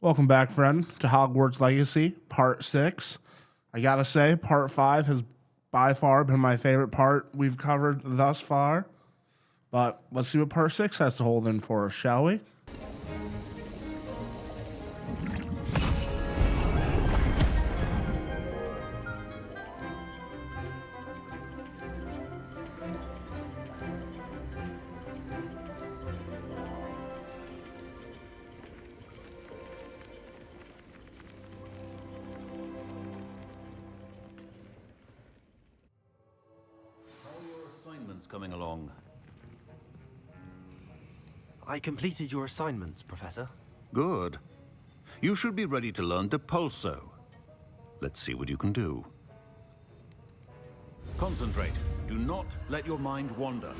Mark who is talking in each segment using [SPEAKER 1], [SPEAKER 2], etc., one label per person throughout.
[SPEAKER 1] Welcome back, friend, to Hogwarts Legacy, Part 6. I gotta say, Part 5 has by far been my favorite part we've covered thus far. But let's see what Part 6 has to hold in for us, shall we?
[SPEAKER 2] Coming along.
[SPEAKER 3] I completed your assignments, Professor.
[SPEAKER 2] Good. You should be ready to learn Depulso. Let's see what you can do. Concentrate. Do not let your mind wander.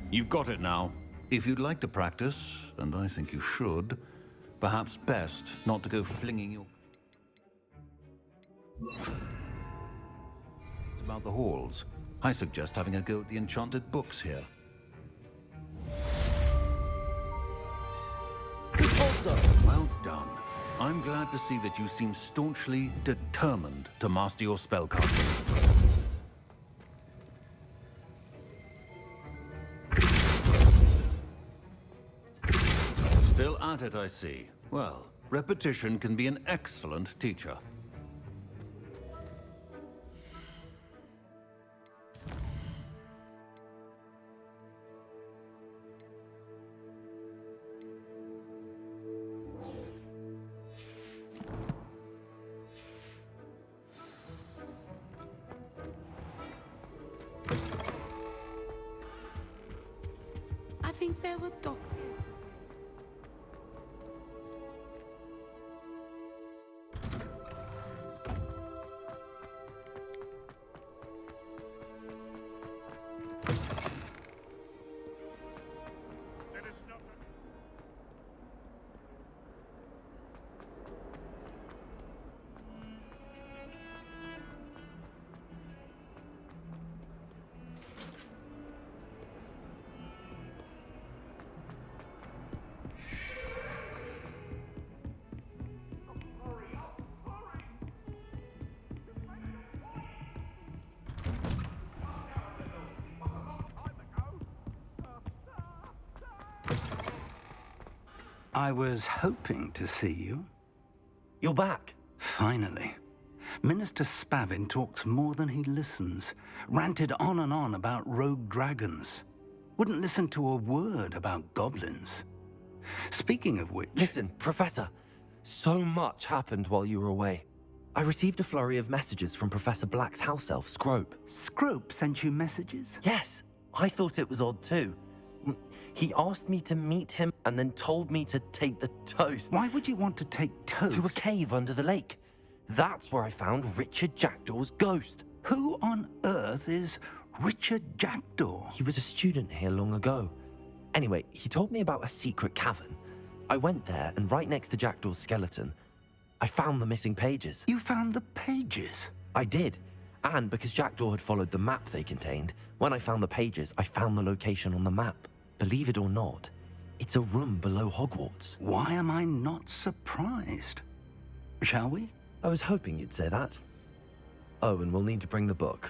[SPEAKER 2] You've got it now. If you'd like to practice, and I think you should, perhaps best not to go flinging your... It's about the halls. I suggest having a go at the enchanted books here.
[SPEAKER 3] Also,
[SPEAKER 2] Well done. I'm glad to see that you seem staunchly determined to master your spellcasting. Still at it, I see. Well, repetition can be an excellent teacher.
[SPEAKER 4] I think there were dogs.
[SPEAKER 5] I was hoping to see you.
[SPEAKER 3] you're back.
[SPEAKER 5] Finally. Minister Spavin talks more than he listens. Ranted on and on about rogue dragons. Wouldn't listen to a word about goblins. Speaking of which...
[SPEAKER 3] Listen, Professor, so much happened while you were away. I received a flurry of messages from Professor Black's house elf, Scrope.
[SPEAKER 5] Scrope sent you messages?
[SPEAKER 3] Yes, I thought it was odd too. He asked me to meet him and then told me to take the toast.
[SPEAKER 5] Why would you want to take toast?
[SPEAKER 3] To a cave under the lake. That's where I found Richard Jackdaw's ghost.
[SPEAKER 5] Who on earth is Richard Jackdaw?
[SPEAKER 3] He was a student here long ago. Anyway, he told me about a secret cavern. I went there, and right next to Jackdaw's skeleton, I found the missing pages.
[SPEAKER 5] You found the pages?
[SPEAKER 3] I did. And because Jackdaw had followed the map they contained, when I found the pages, I found the location on the map. Believe it or not, it's a room below Hogwarts.
[SPEAKER 5] Why am I not surprised? Shall we?
[SPEAKER 3] I was hoping you'd say that. Oh, and we'll need to bring the book.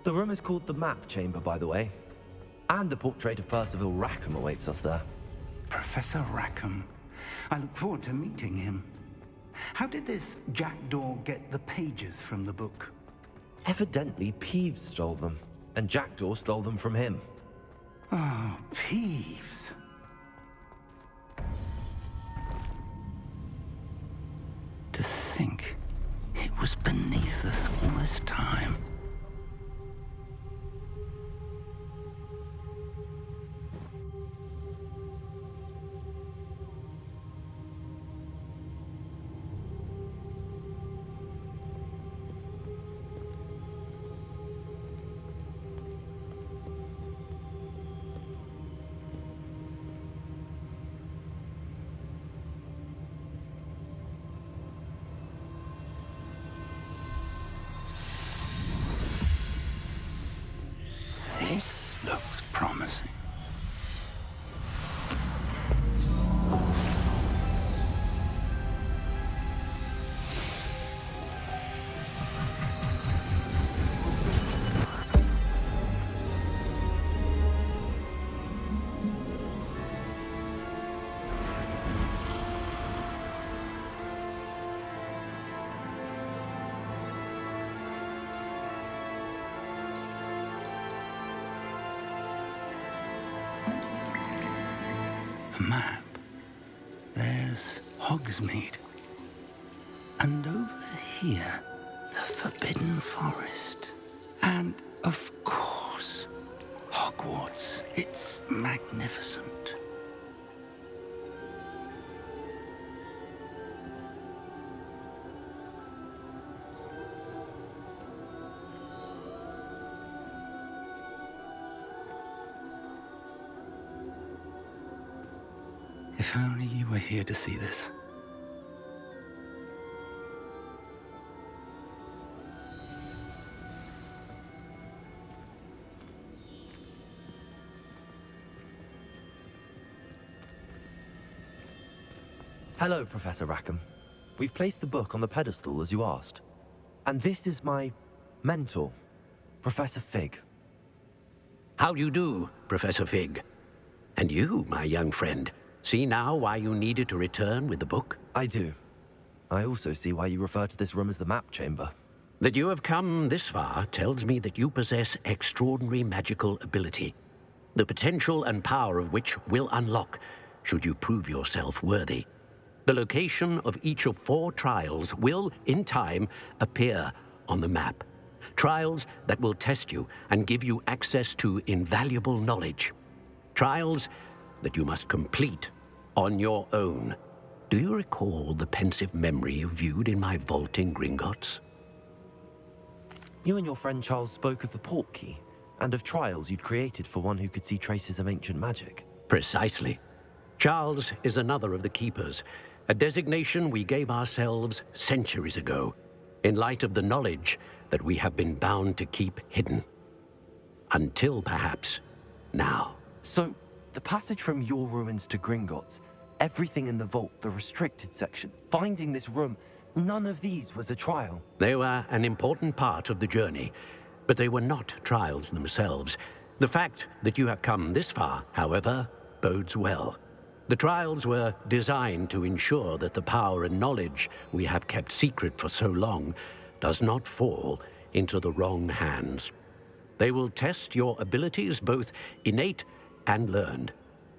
[SPEAKER 3] The room is called the Map Chamber, by the way. And a portrait of Percival Rackham awaits us there.
[SPEAKER 5] Professor Rackham. I look forward to meeting him. How did this Jackdaw get the pages from the book?
[SPEAKER 3] Evidently, Peeves stole them, and Jackdaw stole them from him.
[SPEAKER 5] Oh, Peeves. To think it was beneath us all this time. Hogsmeade. And over here, the Forbidden Forest. And, of course, Hogwarts. It's magnificent. If only you were here to see this.
[SPEAKER 3] Hello, Professor Rackham. We've placed the book on the pedestal as you asked. And this is my mentor, Professor Figg.
[SPEAKER 6] How do you do, Professor Figg? And you, my young friend, see now why you needed to return with the book?
[SPEAKER 3] I do. I also see why you refer to this room as the map chamber.
[SPEAKER 6] That you have come this far tells me that you possess extraordinary magical ability, the potential and power of which will unlock should you prove yourself worthy. The location of each of 4 trials will, in time, appear on the map. Trials that will test you and give you access to invaluable knowledge. Trials that you must complete on your own. Do you recall the pensive memory you viewed in my vault in Gringotts?
[SPEAKER 3] You and your friend Charles spoke of the portkey and of trials you'd created for one who could see traces of ancient magic.
[SPEAKER 6] Precisely. Charles is another of the Keepers, a designation we gave ourselves centuries ago, in light of the knowledge that we have been bound to keep hidden. Until, perhaps, now.
[SPEAKER 3] So, the passage from your ruins to Gringotts, everything in the vault, the restricted section, finding this room, none of these was a trial.
[SPEAKER 6] They were an important part of the journey, but they were not trials themselves. The fact that you have come this far, however, bodes well. The trials were designed to ensure that the power and knowledge we have kept secret for so long does not fall into the wrong hands. They will test your abilities, both innate and learned.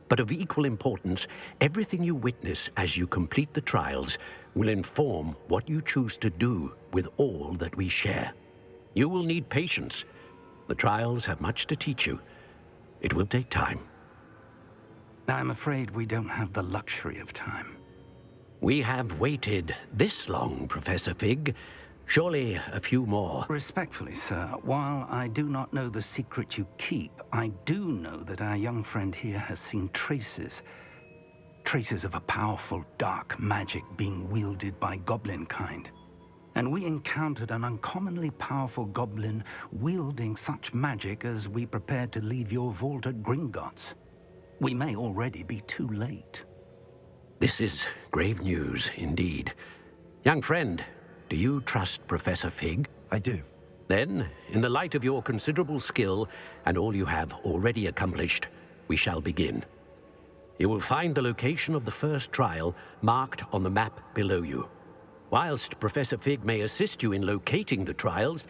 [SPEAKER 6] But of equal importance, everything you witness as you complete the trials will inform what you choose to do with all that we share. You will need patience. The trials have much to teach you. It will take time.
[SPEAKER 5] I'm afraid we don't have the luxury of time.
[SPEAKER 6] We have waited this long, Professor Figg. Surely a few more.
[SPEAKER 5] Respectfully, sir, while I do not know the secret you keep, I do know that our young friend here has seen traces of a powerful dark magic being wielded by goblin kind. And we encountered an uncommonly powerful goblin wielding such magic as we prepared to leave your vault at Gringotts. We may already be too late.
[SPEAKER 6] This is grave news indeed. Young friend, do you trust Professor Figg?
[SPEAKER 3] I do.
[SPEAKER 6] Then, in the light of your considerable skill and all you have already accomplished, we shall begin. You will find the location of the first trial marked on the map below you. Whilst Professor Figg may assist you in locating the trials,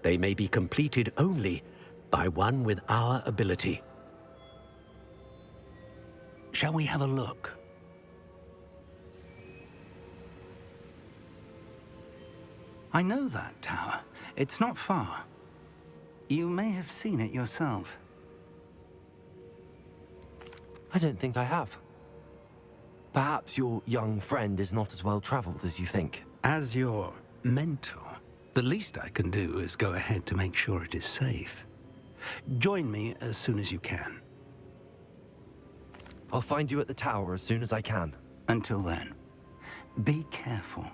[SPEAKER 6] they may be completed only by one with our ability.
[SPEAKER 5] Shall we have a look? I know that tower. It's not far. You may have seen it yourself.
[SPEAKER 3] I don't think I have. Perhaps your young friend is not as well traveled as you think.
[SPEAKER 5] As your mentor, the least I can do is go ahead to make sure it is safe. Join me as soon as you can.
[SPEAKER 3] I'll find you at the tower as soon as I can.
[SPEAKER 5] Until then, be careful,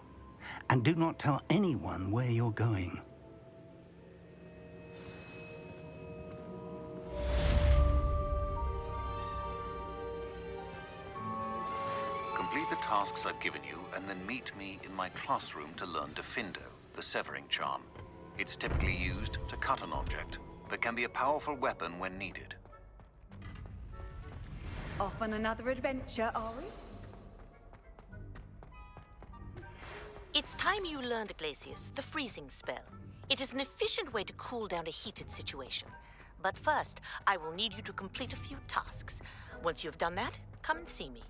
[SPEAKER 5] and do not tell anyone where you're going.
[SPEAKER 2] Complete the tasks I've given you, and then meet me in my classroom to learn Diffindo, the severing charm. It's typically used to cut an object, but can be a powerful weapon when needed.
[SPEAKER 7] Off on another adventure, are we?
[SPEAKER 8] It's time you learned, Glacius, the freezing spell. It is an efficient way to cool down a heated situation. But first, I will need you to complete a few tasks. Once you've done that, come and see me.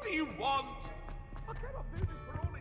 [SPEAKER 9] do you want? I cannot do this for all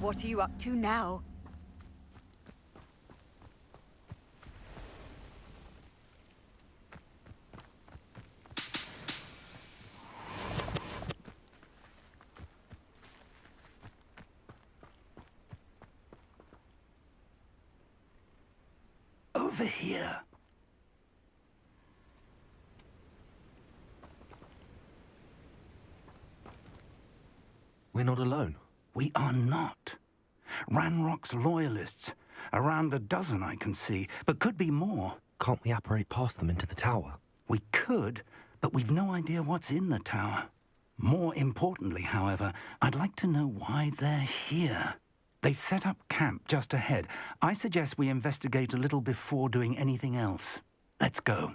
[SPEAKER 7] What are you up to now?
[SPEAKER 5] Over here.
[SPEAKER 3] We're not alone.
[SPEAKER 5] We are not. Ranrock's loyalists. Around a dozen I can see, but could be more.
[SPEAKER 3] Can't we apparate past them into the tower?
[SPEAKER 5] We could, but we've no idea what's in the tower. More importantly, however, I'd like to know why they're here. They've set up camp just ahead. I suggest we investigate a little before doing anything else. Let's go.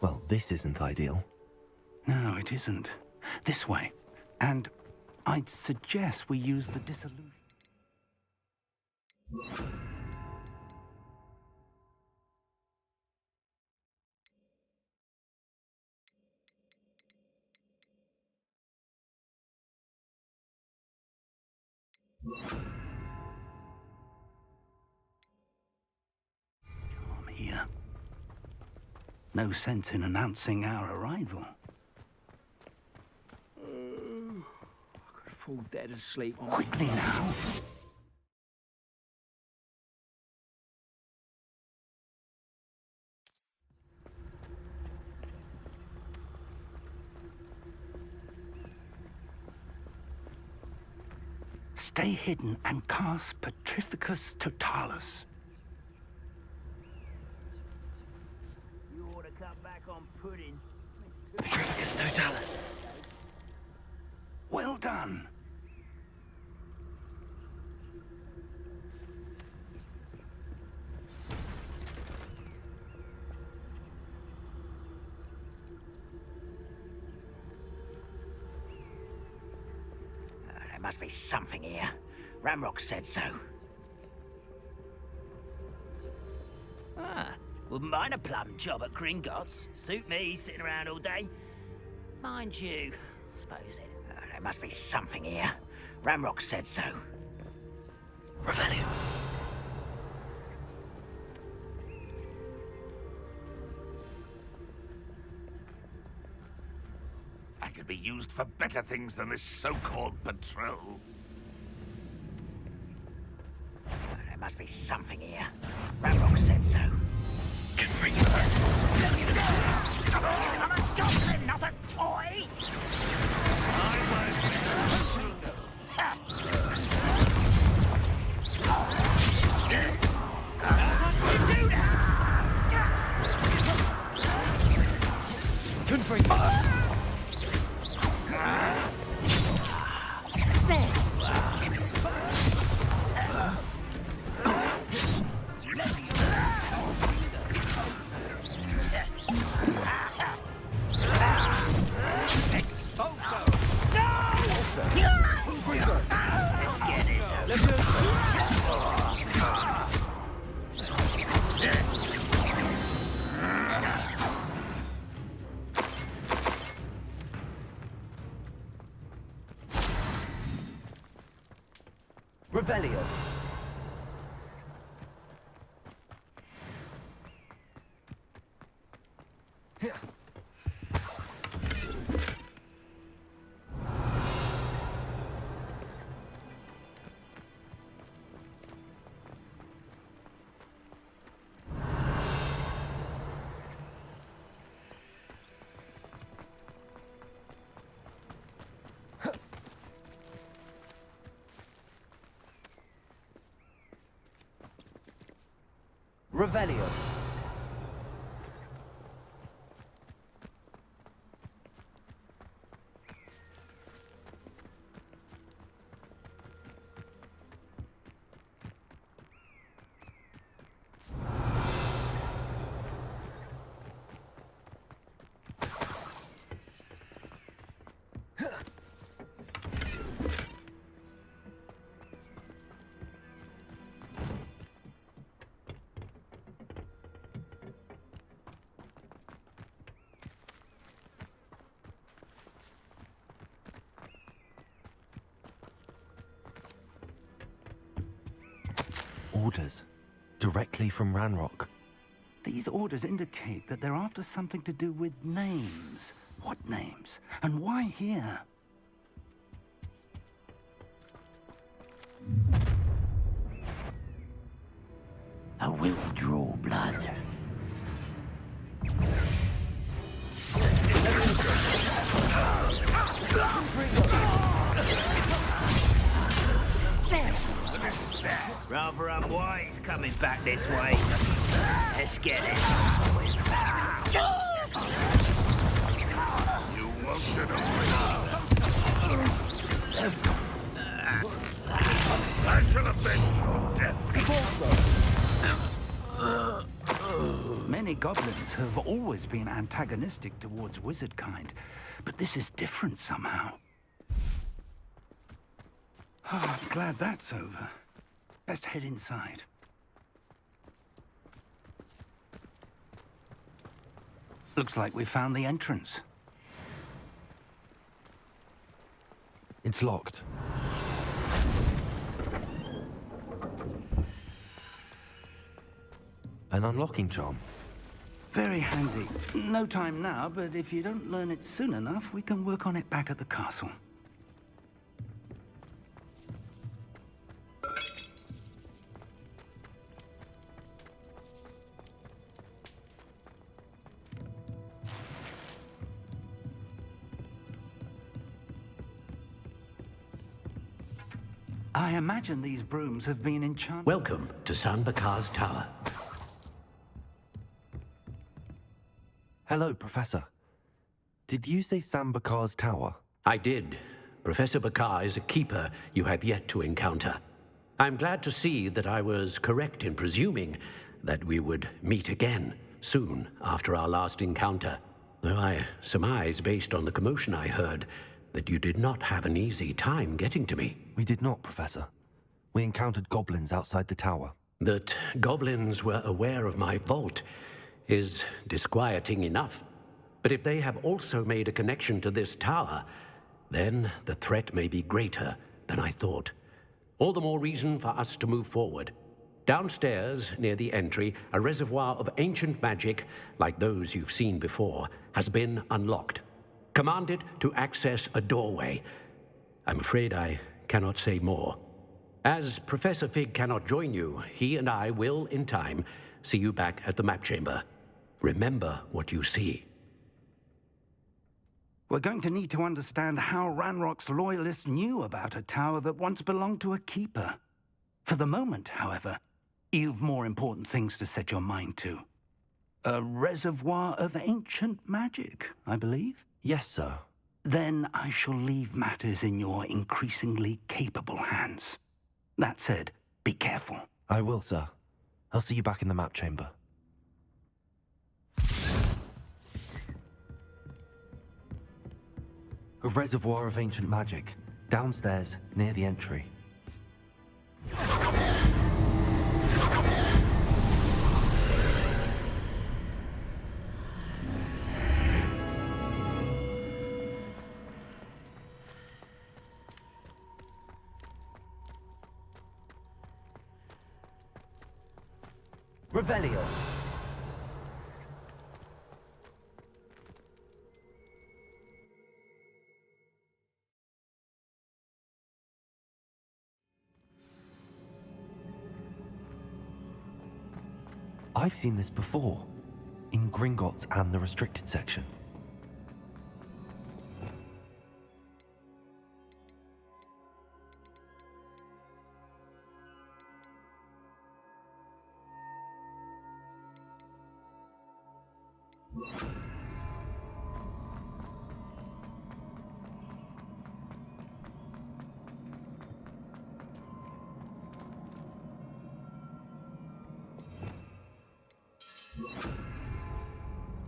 [SPEAKER 3] Well, this isn't ideal.
[SPEAKER 5] No, it isn't. This way. And I'd suggest we use the dissolution. Charm here. No sense in announcing our arrival.
[SPEAKER 10] I could fall dead asleep on...
[SPEAKER 5] Quickly now. Stay hidden and cast Petrificus Totalis.
[SPEAKER 10] You ought to come back back on pudding.
[SPEAKER 3] Petrificus totalis.
[SPEAKER 5] Well done.
[SPEAKER 11] There must be something here. Ramrock said so.
[SPEAKER 10] Wouldn't mind a plum job at Gringotts. Suit me, sitting around all day. Mind you, suppose it.
[SPEAKER 11] There must be something here. Ramrock said so.
[SPEAKER 3] Revelio.
[SPEAKER 9] I could be used for better things than this so-called patrol.
[SPEAKER 11] There must be something here. Ramrock said so. I'm a goblin, not a toy!
[SPEAKER 3] Revelio. Revelio. Orders. Directly from Ranrock.
[SPEAKER 5] These orders indicate that they're after something to do with names. What names? And why here?
[SPEAKER 11] I will draw blood.
[SPEAKER 10] Rather unwise coming back this way. Let's get it.
[SPEAKER 9] You won't get away. I shall avenge your death.
[SPEAKER 5] Many goblins have always been antagonistic towards wizard kind, but this is different somehow. I'm glad that's over. Best head inside. Looks like we found the entrance.
[SPEAKER 3] It's locked. An unlocking charm.
[SPEAKER 5] Very handy. No time now, but if you don't learn it soon enough, we can work on it back at the castle. I imagine these brooms have been enchanted.
[SPEAKER 6] Welcome to San Bakar's Tower.
[SPEAKER 3] Hello, Professor. Did you say Sam Bakar's tower?
[SPEAKER 6] I did. Professor Bakar is a keeper you have yet to encounter. I'm glad to see that I was correct in presuming that we would meet again soon after our last encounter, though I surmise, based on the commotion I heard, that you did not have an easy time getting to me.
[SPEAKER 3] We did not, Professor. We encountered goblins outside the tower.
[SPEAKER 6] That goblins were aware of my vault is disquieting enough. But if they have also made a connection to this tower, then the threat may be greater than I thought. All the more reason for us to move forward. Downstairs, near the entry, a reservoir of ancient magic, like those you've seen before, has been unlocked. Command it to access a doorway. I'm afraid I cannot say more. As Professor Figg cannot join you, he and I will, in time, see you back at the map chamber. Remember what you see.
[SPEAKER 5] We're going to need to understand how Ranrock's loyalists knew about a tower that once belonged to a keeper. For the moment, however, you've more important things to set your mind to. A reservoir of ancient magic, I believe?
[SPEAKER 3] Yes, sir.
[SPEAKER 5] Then I shall leave matters in your increasingly capable hands. That said, be careful.
[SPEAKER 3] I will, sir. I'll see you back in the map chamber. A reservoir of ancient magic, downstairs, near the entry. Revelio. I've seen this before, in Gringotts and the restricted section.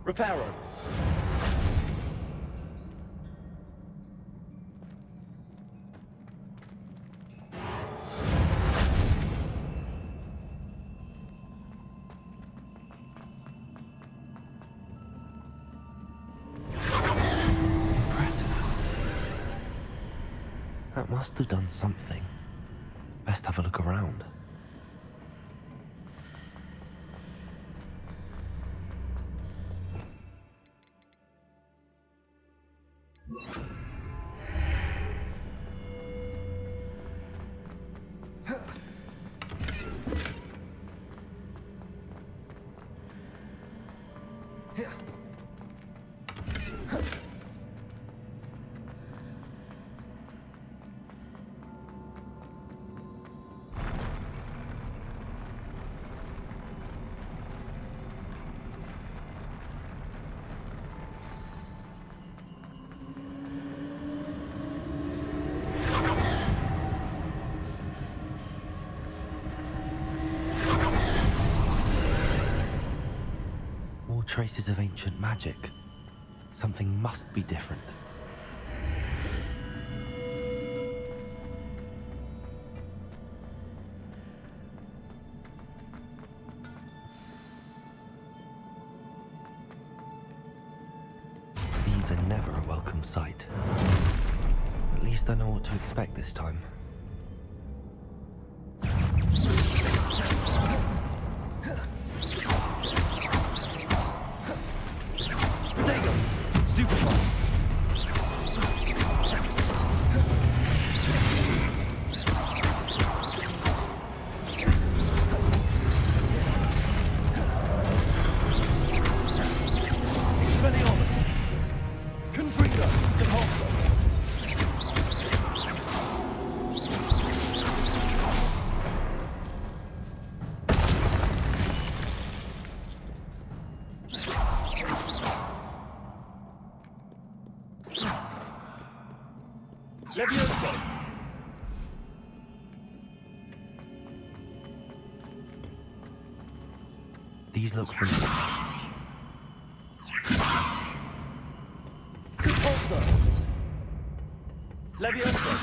[SPEAKER 3] Reparo. Impressive. That must have done something. Best have a look around. Traces of ancient magic. Something must be different. These are never a welcome sight. At least I know what to expect this time.
[SPEAKER 12] Levioso!
[SPEAKER 3] These look familiar.
[SPEAKER 12] Repulsor! Levioso!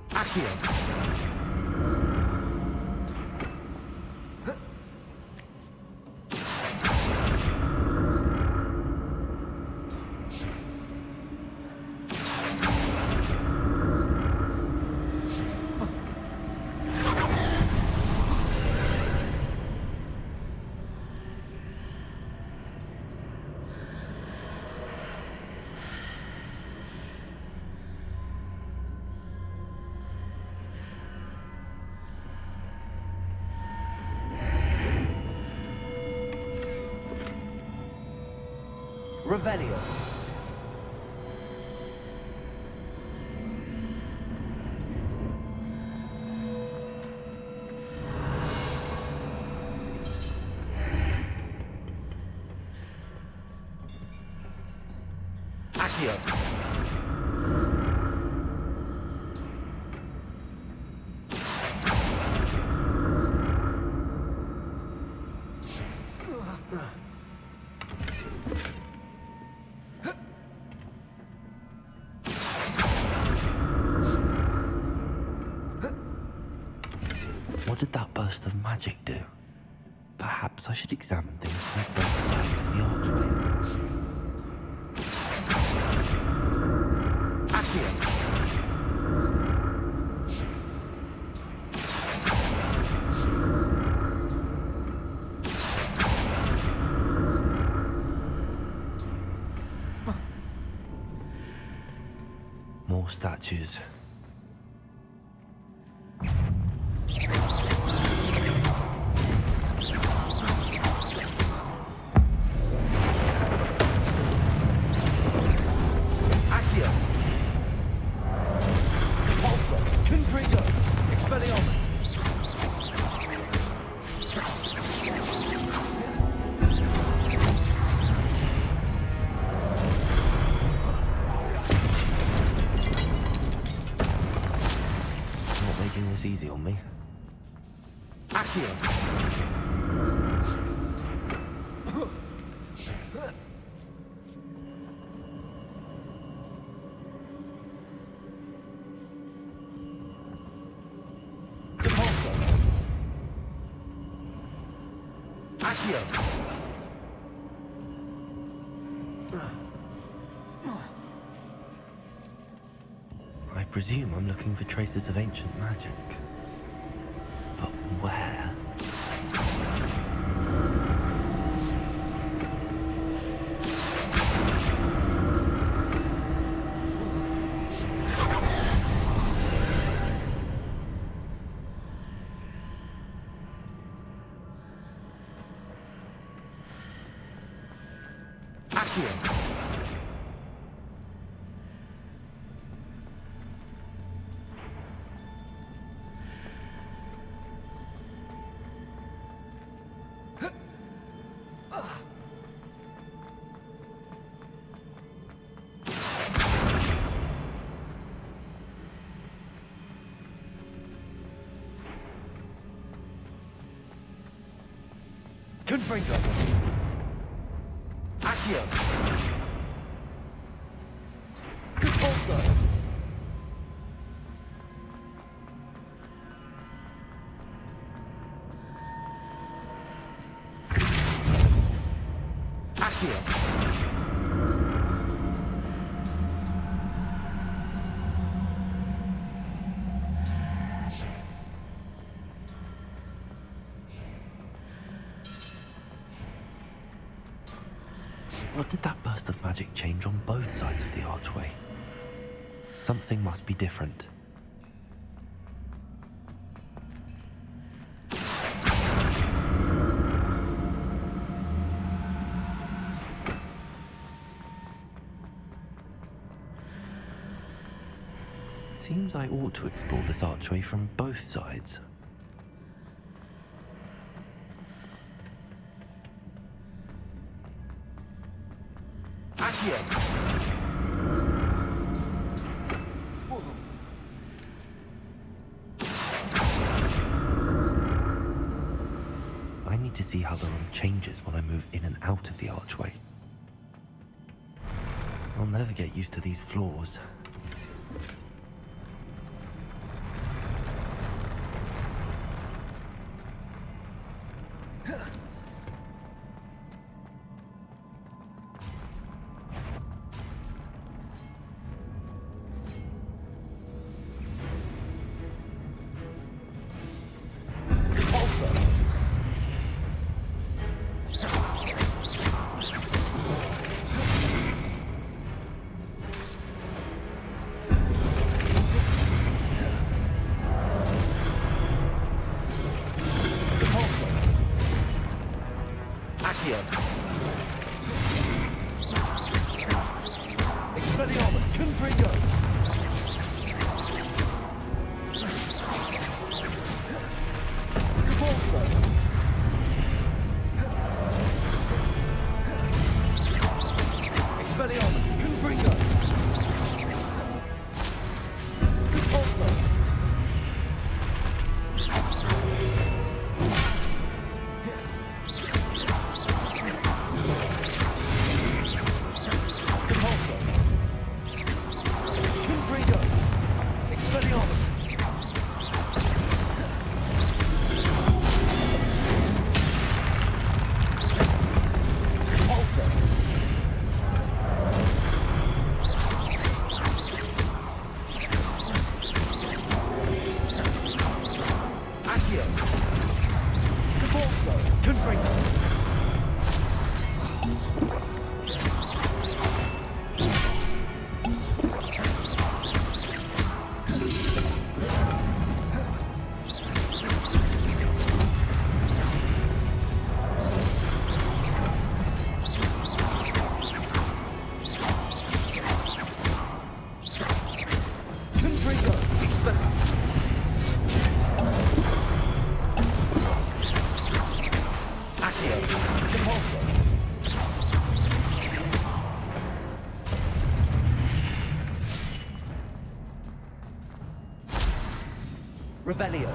[SPEAKER 12] Accio! Revelio. Accio.
[SPEAKER 3] What did that burst of magic do? Perhaps I should examine things from both sides of the archway.
[SPEAKER 12] Accio!
[SPEAKER 3] More statues. Easy on me.
[SPEAKER 12] Accio! Repulsor! Accio!
[SPEAKER 3] I presume I'm looking for traces of ancient magic. But where?
[SPEAKER 12] Accio! Confringo! Accio! Repulsor! Accio!
[SPEAKER 3] What did that burst of magic change on both sides of the archway? Something must be different. Seems I ought to explore this archway from both sides.
[SPEAKER 12] Accio.
[SPEAKER 3] I need to see how the room changes when I move in and out of the archway. I'll never get used to these floors.
[SPEAKER 12] Expelliarmus, Confringo! Convulso! Expelliarmus, Confringo! Convulso! Revelio.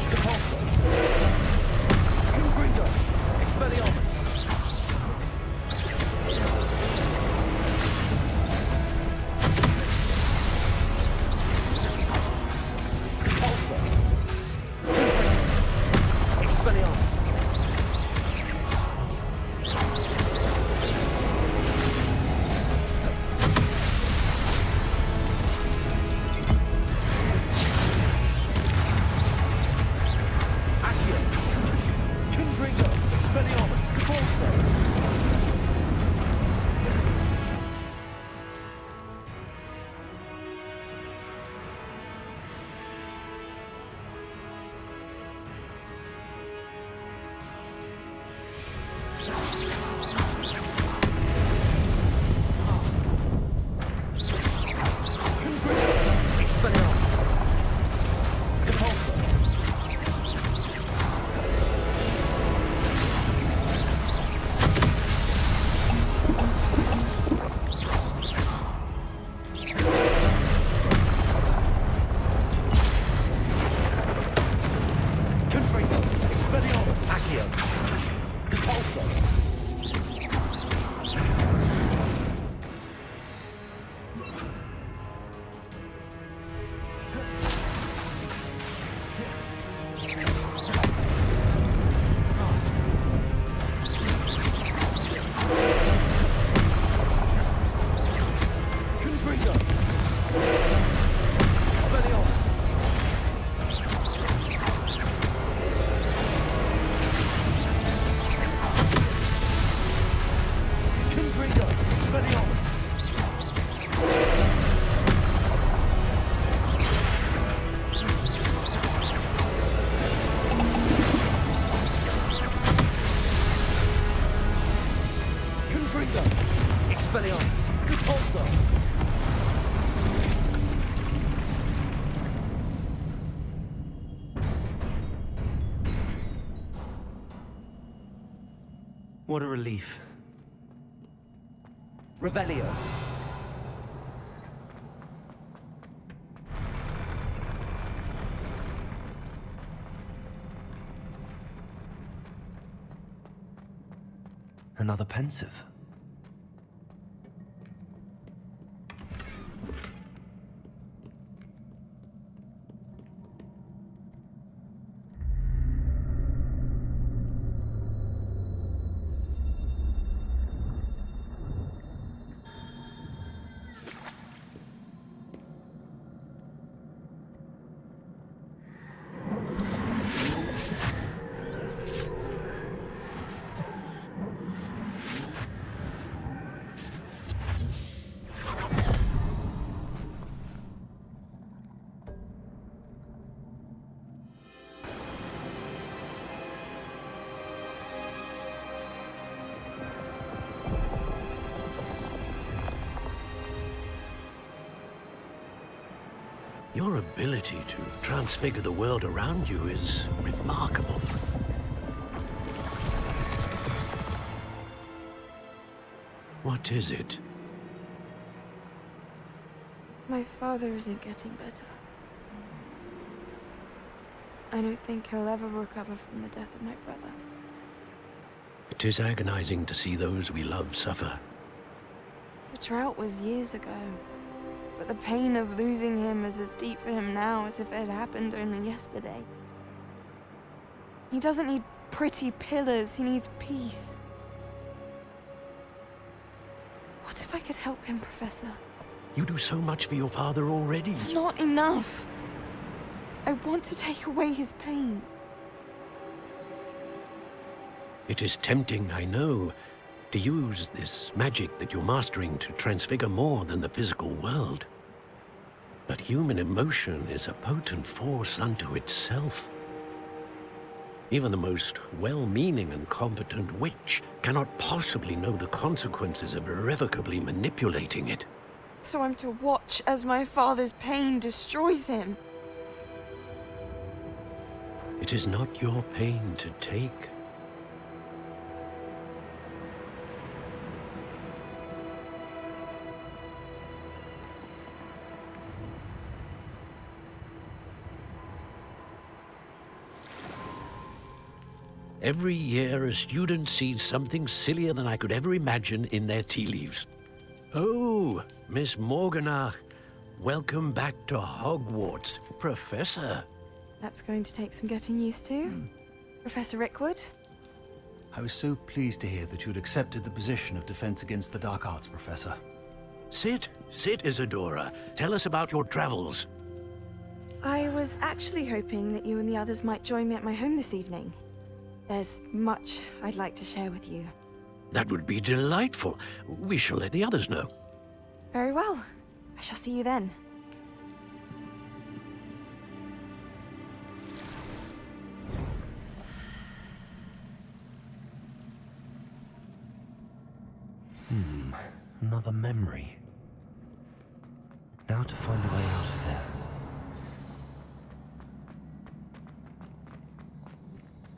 [SPEAKER 12] Repulsor. Confringo. Expelliarmus. Repulsor. Confringo. Expelliarmus.
[SPEAKER 3] What a relief.
[SPEAKER 12] Revelio.
[SPEAKER 3] Another pensive.
[SPEAKER 6] Your ability to transfigure the world around you is remarkable. What is it?
[SPEAKER 13] My father isn't getting better. I don't think he'll ever recover from the death of my brother.
[SPEAKER 6] It is agonizing to see those we love suffer.
[SPEAKER 13] The drought was years ago, but the pain of losing him is as deep for him now as if it had happened only yesterday. He doesn't need pretty pillars, he needs peace. What if I could help him, Professor?
[SPEAKER 6] You do so much for your father already.
[SPEAKER 13] It's not enough. I want to take away his pain.
[SPEAKER 6] It is tempting, I know, to use this magic that you're mastering to transfigure more than the physical world. But human emotion is a potent force unto itself. Even the most well-meaning and competent witch cannot possibly know the consequences of irrevocably manipulating it.
[SPEAKER 13] So I'm to watch as my father's pain destroys him.
[SPEAKER 6] It is not your pain to take. Every year, a student sees something sillier than I could ever imagine in their tea leaves. Oh, Miss Morganach, welcome back to Hogwarts, Professor.
[SPEAKER 13] That's going to take some getting used to. Professor Rickwood?
[SPEAKER 14] I was so pleased to hear that you'd accepted the position of Defense Against the Dark Arts, Professor.
[SPEAKER 6] Sit, Isadora. Tell us about your travels.
[SPEAKER 13] I was actually hoping that you and the others might join me at my home this evening. There's much I'd like to share with you.
[SPEAKER 6] That would be delightful. We shall let the others know.
[SPEAKER 13] Very well. I shall see you then.
[SPEAKER 3] Another memory. Now to find a way out of here.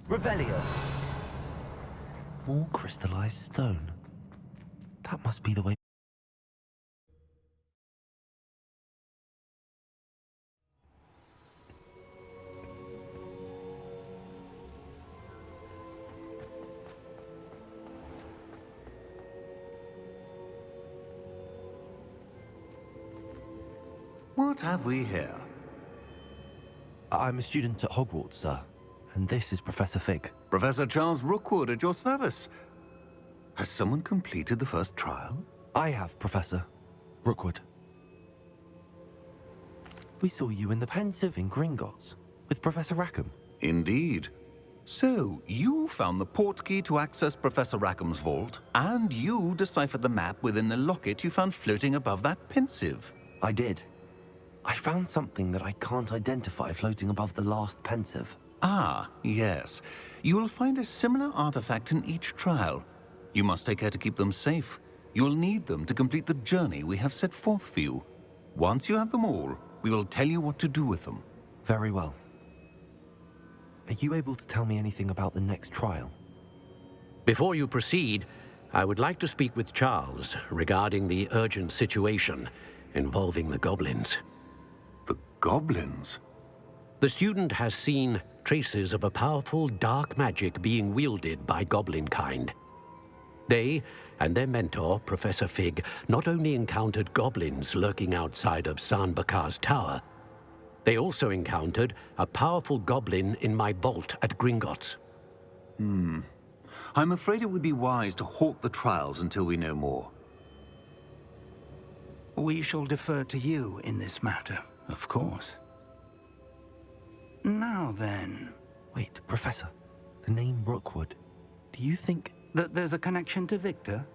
[SPEAKER 12] Revelio.
[SPEAKER 3] More crystallized stone. That must be the way.
[SPEAKER 2] What have we here?
[SPEAKER 3] I'm a student at Hogwarts, sir. And this is Professor Figg.
[SPEAKER 2] Professor Charles Rookwood at your service. Has someone completed the first trial?
[SPEAKER 3] I have, Professor Rookwood. We saw you in the Pensive in Gringotts with Professor Rackham.
[SPEAKER 2] Indeed. So, you found the portkey to access Professor Rackham's vault, and you deciphered the map within the locket you found floating above that Pensive.
[SPEAKER 3] I did. I found something that I can't identify floating above the last Pensive.
[SPEAKER 2] Ah, yes. You will find a similar artifact in each trial. You must take care to keep them safe. You will need them to complete the journey we have set forth for you. Once you have them all, we will tell you what to do with them.
[SPEAKER 3] Very well. Are you able to tell me anything about the next trial?
[SPEAKER 6] Before you proceed, I would like to speak with Charles regarding the urgent situation involving the goblins.
[SPEAKER 2] The goblins?
[SPEAKER 6] The student has seen traces of a powerful dark magic being wielded by goblin kind. They and their mentor, Professor Figg, not only encountered goblins lurking outside of Sanbakar's tower, they also encountered a powerful goblin in my vault at Gringotts.
[SPEAKER 2] I'm afraid it would be wise to halt the trials until we know more.
[SPEAKER 5] We shall defer to you in this matter, of course. Now then...
[SPEAKER 3] Wait, Professor. The name Rookwood. Do you think...
[SPEAKER 5] that there's a connection to Victor?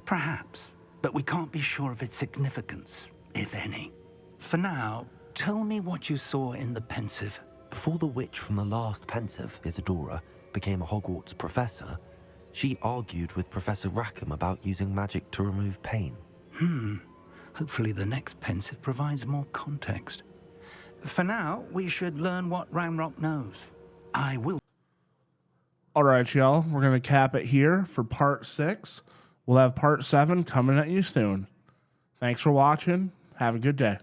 [SPEAKER 5] Perhaps, but we can't be sure of its significance, if any. For now, tell me what you saw in the Pensive.
[SPEAKER 3] Before the witch from the last Pensive, Isadora, became a Hogwarts professor, she argued with Professor Rackham about using magic to remove pain.
[SPEAKER 5] Hopefully the next Pensive provides more context. For now, we should learn what Ranrock knows. I will...
[SPEAKER 1] Alright, y'all. We're going to cap it here for part 6. We'll have part 7 coming at you soon. Thanks for watching. Have a good day.